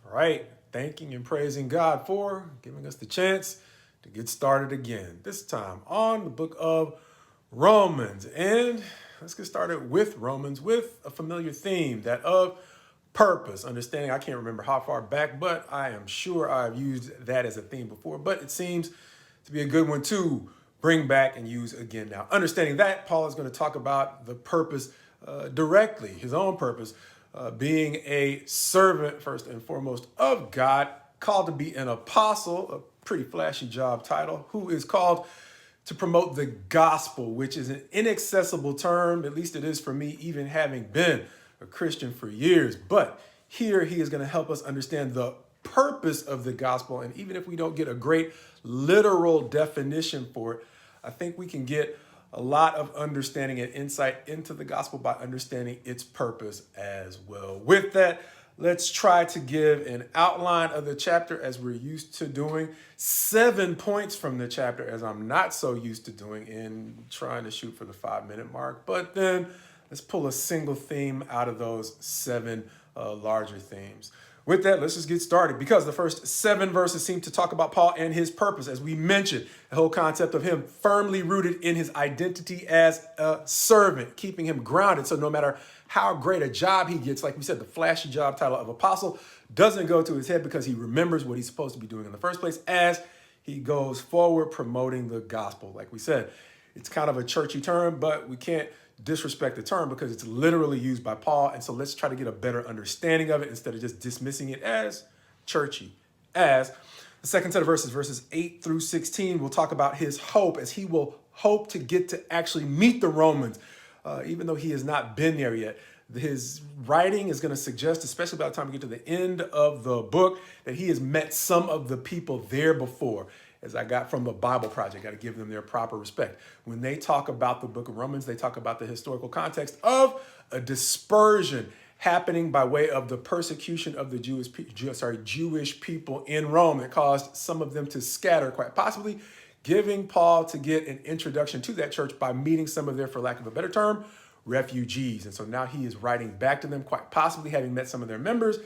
All right, thanking and praising God for giving us the chance to get started again, this time on the book of Romans. And let's get started with Romans with a familiar theme, that of purpose. Understanding, I can't remember how far back, but I am sure I've used that as a theme before, but it seems to be a good one to bring back and use again now. Understanding that, Paul is going to talk about the purpose directly, his own purpose, being a servant first and foremost of God, called to be an apostle, a pretty flashy job title, who is called to promote the gospel, which is an inaccessible term, at least it is for me, even having been a Christian for years. But here he is going to help us understand the purpose of the gospel. And even if we don't get a great literal definition for it, I think we can get a lot of understanding and insight into the gospel by understanding its purpose as well. With that, let's try to give an outline of the chapter as we're used to doing. 7 points from the chapter, as I'm not so used to doing in trying to shoot for the 5-minute mark. But then let's pull a single theme out of those 7 larger themes. With that, let's just get started, because the first 7 verses seem to talk about Paul and his purpose. As we mentioned, the whole concept of him firmly rooted in his identity as a servant, keeping him grounded. So no matter how great a job he gets, like we said, the flashy job title of apostle doesn't go to his head, because he remembers what he's supposed to be doing in the first place as he goes forward promoting the gospel. Like we said, it's kind of a churchy term, but we can't disrespect the term because it's literally used by Paul. And so let's try to get a better understanding of it instead of just dismissing it as churchy. As the second set of verses, verses 8 through 16, we'll talk about his hope, as he will hope to get to actually meet the Romans, even though he has not been there yet. His writing is going to suggest, especially by the time we get to the end of the book, that he has met some of the people there before. As I got from the Bible Project, got to give them their proper respect. When they talk about the book of Romans, they talk about the historical context of a dispersion happening by way of the persecution of the Jewish people in Rome that caused some of them to scatter, quite possibly giving Paul to get an introduction to that church by meeting some of their, for lack of a better term, refugees. And so now he is writing back to them, quite possibly having met some of their members,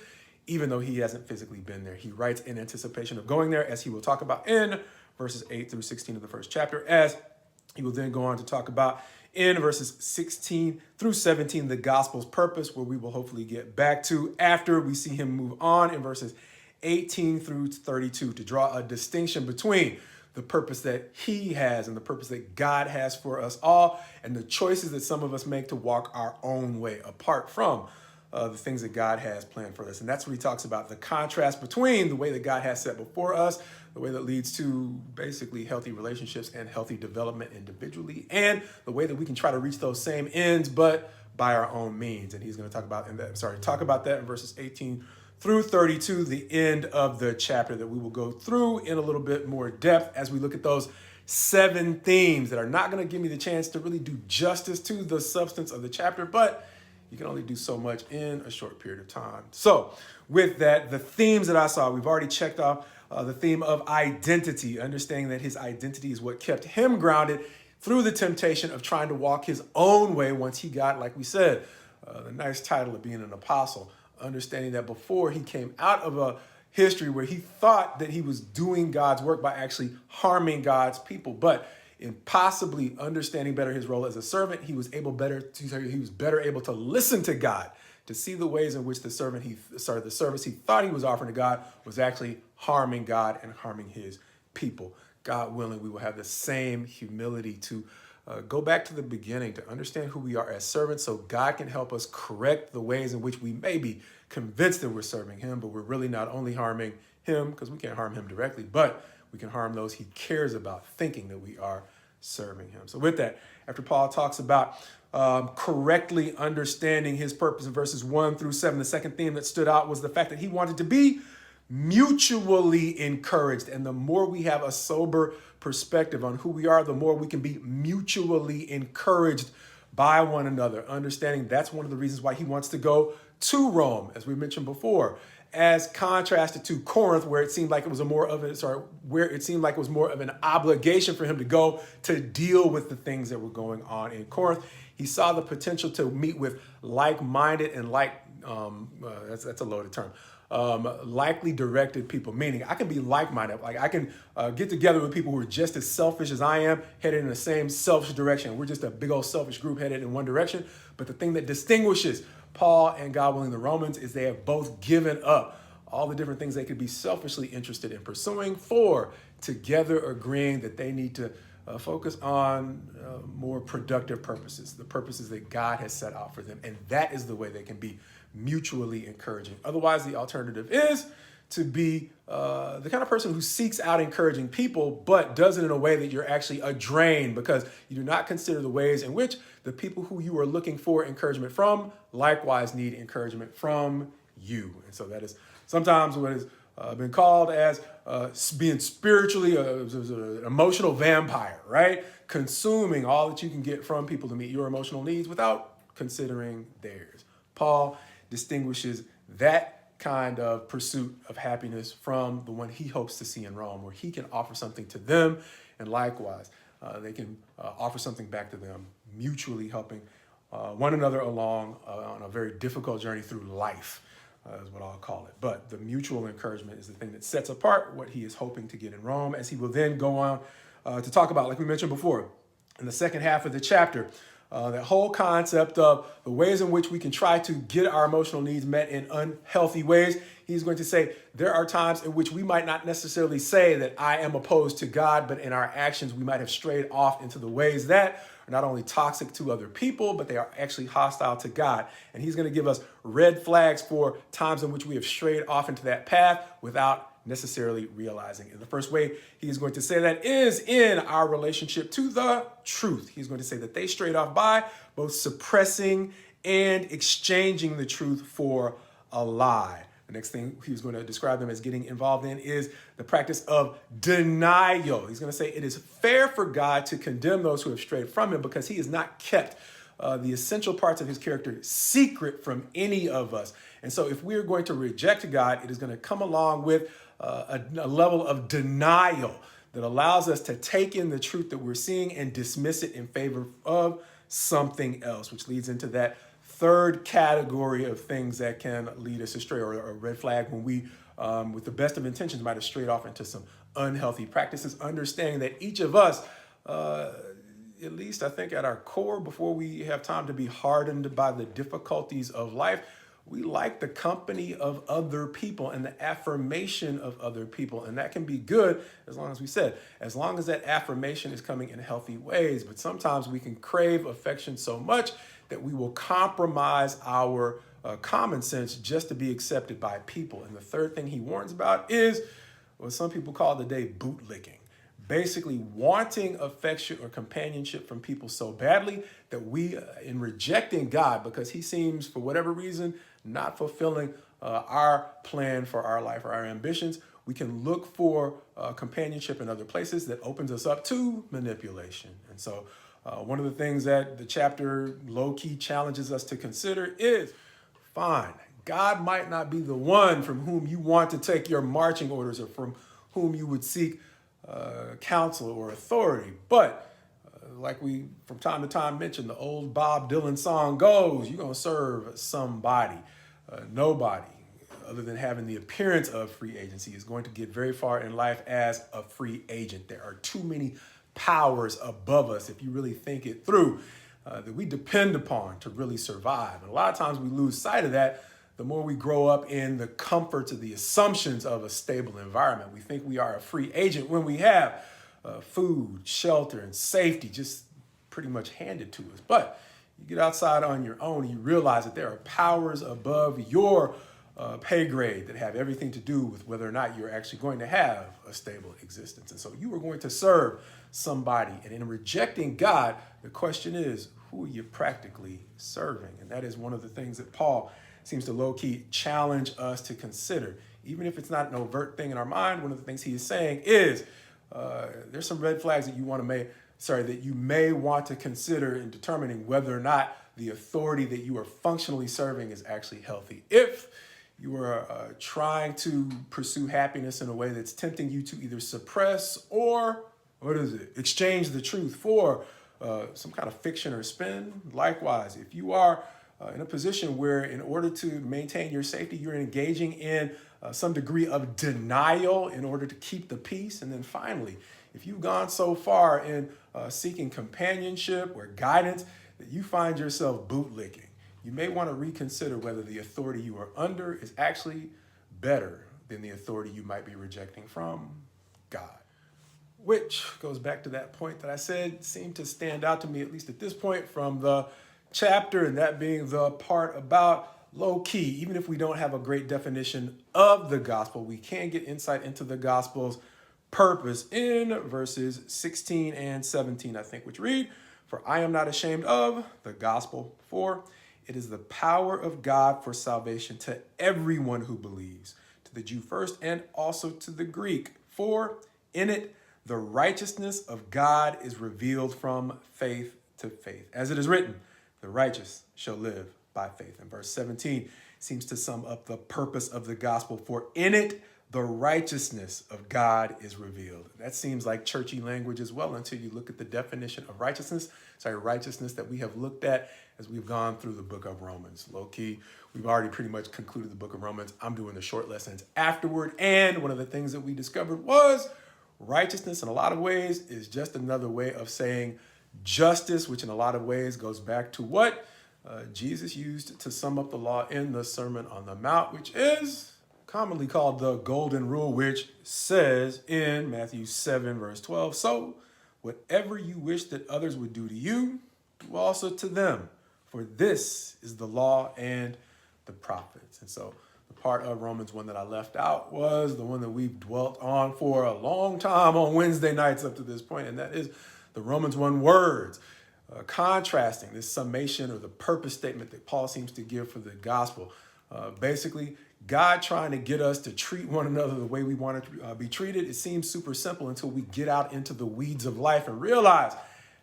even though he hasn't physically been there. He writes in anticipation of going there, as he will talk about in verses 8 through 16 of the first chapter, as he will then go on to talk about in verses 16 through 17, the gospel's purpose, where we will hopefully get back to after we see him move on in verses 18 through 32 to draw a distinction between the purpose that he has and the purpose that God has for us all, and the choices that some of us make to walk our own way apart from the things that God has planned for us. And that's what he talks about, the contrast between the way that God has set before us, the way that leads to basically healthy relationships and healthy development individually, and the way that we can try to reach those same ends, but by our own means. And he's going to talk about that in verses 18 through 32, the end of the chapter, that we will go through in a little bit more depth as we look at those 7 themes that are not going to give me the chance to really do justice to the substance of the chapter, but you can only do so much in a short period of time. So with that, the themes that I saw, we've already checked off the theme of identity, understanding that his identity is what kept him grounded through the temptation of trying to walk his own way once he got, like we said, the nice title of being an apostle, understanding that before he came out of a history where he thought that he was doing God's work by actually harming God's people, but in possibly understanding better his role as a servant, he was better able to listen to God, to see the ways in which the service he thought he was offering to God was actually harming God and harming his people. God willing, we will have the same humility to go back to the beginning, to understand who we are as servants, so God can help us correct the ways in which we may be convinced that we're serving him, but we're really not only harming him, because we can't harm him directly, but we can harm those he cares about, thinking that we are serving him. So with that, after Paul talks about correctly understanding his purpose in verses 1 through 7, the second theme that stood out was the fact that he wanted to be mutually encouraged. And the more we have a sober perspective on who we are, the more we can be mutually encouraged by one another. Understanding that's one of the reasons why he wants to go to Rome, as we mentioned before, as contrasted to Corinth, where it seemed like it was more of an obligation for him to go to deal with the things that were going on in Corinth. He saw the potential to meet with like-minded and like that's a loaded term. Likely directed people, meaning I can be like-minded. Like I can get together with people who are just as selfish as I am, headed in the same selfish direction. We're just a big old selfish group headed in one direction. But the thing that distinguishes Paul and, God willing, the Romans is they have both given up all the different things they could be selfishly interested in pursuing for together agreeing that they need to focus on more productive purposes, the purposes that God has set out for them. And that is the way they can be mutually encouraging. Otherwise, the alternative is to be the kind of person who seeks out encouraging people, but does it in a way that you're actually a drain because you do not consider the ways in which the people who you are looking for encouragement from likewise need encouragement from you. And so that is sometimes what has been called as being spiritually an emotional vampire, right? Consuming all that you can get from people to meet your emotional needs without considering theirs. Paul distinguishes that kind of pursuit of happiness from the one he hopes to see in Rome, where he can offer something to them, and likewise, they can offer something back to them, mutually helping one another along on a very difficult journey through life, is what I'll call it. But the mutual encouragement is the thing that sets apart what he is hoping to get in Rome, as he will then go on to talk about, like we mentioned before, in the second half of the chapter, that whole concept of the ways in which we can try to get our emotional needs met in unhealthy ways. He's going to say there are times in which we might not necessarily say that I am opposed to God, but in our actions, we might have strayed off into the ways that are not only toxic to other people, but they are actually hostile to God. And he's going to give us red flags for times in which we have strayed off into that path without necessarily realizing. And the first way he is going to say that is in our relationship to the truth. He's going to say that they strayed off by both suppressing and exchanging the truth for a lie. The next thing he's going to describe them as getting involved in is the practice of denial. He's going to say it is fair for God to condemn those who have strayed from him because he has not kept the essential parts of his character secret from any of us. And so if we're going to reject God, it is going to come along with a level of denial that allows us to take in the truth that we're seeing and dismiss it in favor of something else, which leads into that third category of things that can lead us astray, or a red flag when we, with the best of intentions, might have strayed off into some unhealthy practices, understanding that each of us, at least I think at our core, before we have time to be hardened by the difficulties of life, we like the company of other people and the affirmation of other people. And that can be good as long as as long as that affirmation is coming in healthy ways. But sometimes we can crave affection so much that we will compromise our common sense just to be accepted by people. And the third thing he warns about is what some people call today bootlicking. Basically wanting affection or companionship from people so badly that we, in rejecting God, because he seems, for whatever reason, not fulfilling our plan for our life or our ambitions, we can look for companionship in other places that opens us up to manipulation. And so one of the things that the chapter low-key challenges us to consider is, fine, God might not be the one from whom you want to take your marching orders or from whom you would seek counsel or authority. But like we from time to time mention, the old Bob Dylan song goes, you're going to serve somebody. Nobody, other than having the appearance of free agency, is going to get very far in life as a free agent. There are too many powers above us, if you really think it through, that we depend upon to really survive. And a lot of times we lose sight of that the more we grow up in the comforts of the assumptions of a stable environment. We think we are a free agent when we have food, shelter, and safety just pretty much handed to us. But you get outside on your own and you realize that there are powers above your pay grade that have everything to do with whether or not you're actually going to have a stable existence. And so you are going to serve somebody. And in rejecting God, the question is, who are you practically serving? And that is one of the things that Paul seems to low-key challenge us to consider. Even if it's not an overt thing in our mind, one of the things he is saying is there's some red flags that you may want to consider in determining whether or not the authority that you are functionally serving is actually healthy. If you are trying to pursue happiness in a way that's tempting you to either suppress or, exchange the truth for some kind of fiction or spin. Likewise, if you are in a position where in order to maintain your safety, you're engaging in some degree of denial in order to keep the peace. And then finally, if you've gone so far in seeking companionship or guidance that you find yourself bootlicking, you may want to reconsider whether the authority you are under is actually better than the authority you might be rejecting from God. Which goes back to that point that I said seemed to stand out to me, at least at this point, from the chapter, and that being the part about low key. Even if we don't have a great definition of the gospel, we can get insight into the gospel's purpose in verses 16 and 17, I think, which read, "For I am not ashamed of the gospel, for it is the power of God for salvation to everyone who believes, to the Jew first and also to the Greek. For in it the righteousness of God is revealed from faith to faith. As it is written, the righteous shall live by faith." And verse 17 seems to sum up the purpose of the gospel. For in it the righteousness of God is revealed. That seems like churchy language as well until you look at the definition of righteousness that we have looked at as we've gone through the book of Romans. Low key, we've already pretty much concluded the book of Romans. I'm doing the short lessons afterward. And one of the things that we discovered was righteousness in a lot of ways is just another way of saying justice, which in a lot of ways goes back to what Jesus used to sum up the law in the Sermon on the Mount, which is commonly called the Golden Rule, which says in Matthew 7, verse 12, "So whatever you wish that others would do to you, do also to them. For this is the law and the prophets." And so the part of Romans 1 that I left out was the one that we've dwelt on for a long time on Wednesday nights up to this point, and that is the Romans 1 words, contrasting this summation or the purpose statement that Paul seems to give for the gospel. Basically, God trying to get us to treat one another the way we want to be treated. It seems super simple until we get out into the weeds of life and realize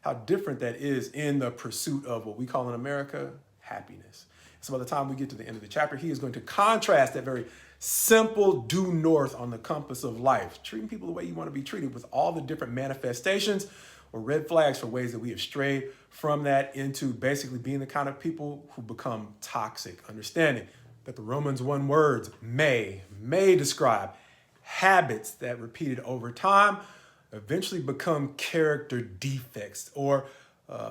how different that is in the pursuit of what we call in America happiness. So by the time we get to the end of the chapter, he is going to contrast that very simple due north on the compass of life, treating people the way you want to be treated, with all the different manifestations or red flags for ways that we have strayed from that into basically being the kind of people who become toxic. Understanding that the Romans 1 words may describe habits that repeated over time eventually become character defects or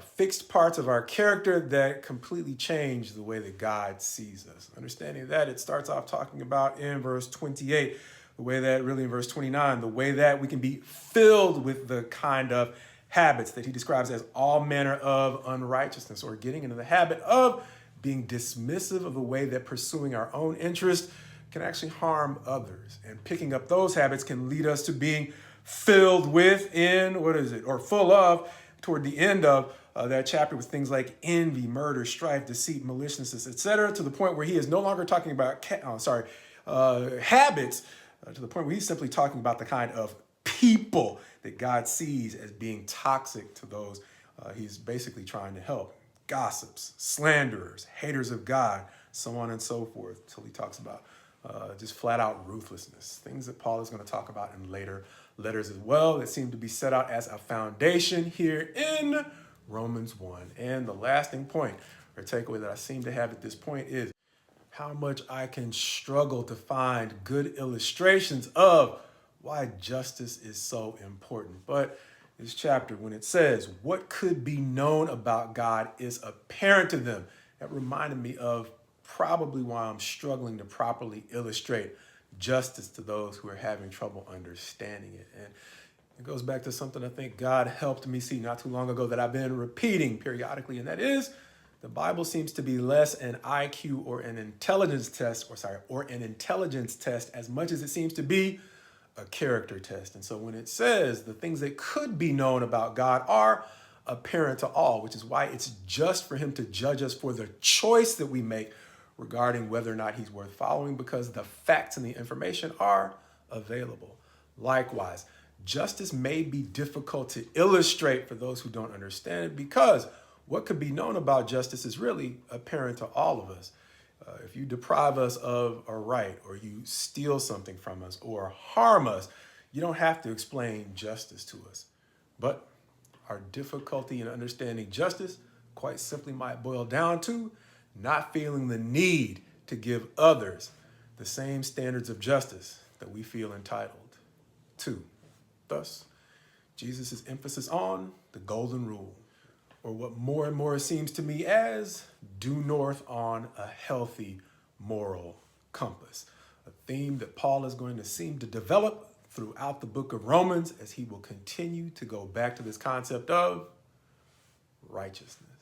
fixed parts of our character that completely change the way that God sees us. Understanding that, it starts off talking about in verse 28, the way that really in verse 29, the way that we can be filled with the kind of habits that he describes as all manner of unrighteousness, or getting into the habit of being dismissive of the way that pursuing our own interest can actually harm others. And picking up those habits can lead us to being filled with or full of, toward the end of that chapter, with things like envy, murder, strife, deceit, maliciousness, etc., to the point where he is no longer talking about habits, to the point where he's simply talking about the kind of people that God sees as being toxic to those he's basically trying to help. Gossips, slanderers, haters of God, so on and so forth, till he talks about just flat out ruthlessness, things that Paul is going to talk about in later letters as well that seem to be set out as a foundation here in Romans 1. And the lasting point or takeaway that I seem to have at this point is how much I can struggle to find good illustrations of why justice is so important. But this chapter, when it says what could be known about God is apparent to them, that reminded me of probably why I'm struggling to properly illustrate justice to those who are having trouble understanding it. And it goes back to something I think God helped me see not too long ago that I've been repeating periodically, and that is the Bible seems to be less an IQ or an intelligence test, or an intelligence test, as much as it seems to be a character test. And so when it says the things that could be known about God are apparent to all, which is why it's just for him to judge us for the choice that we make regarding whether or not he's worth following, because the facts and the information are available. Likewise, justice may be difficult to illustrate for those who don't understand it, because what could be known about justice is really apparent to all of us. If you deprive us of a right, or you steal something from us, or harm us, you don't have to explain justice to us. But our difficulty in understanding justice quite simply might boil down to not feeling the need to give others the same standards of justice that we feel entitled to. Thus, Jesus' emphasis on the golden rule, or what more and more seems to me as due north on a healthy moral compass, a theme that Paul is going to seem to develop throughout the book of Romans as he will continue to go back to this concept of righteousness.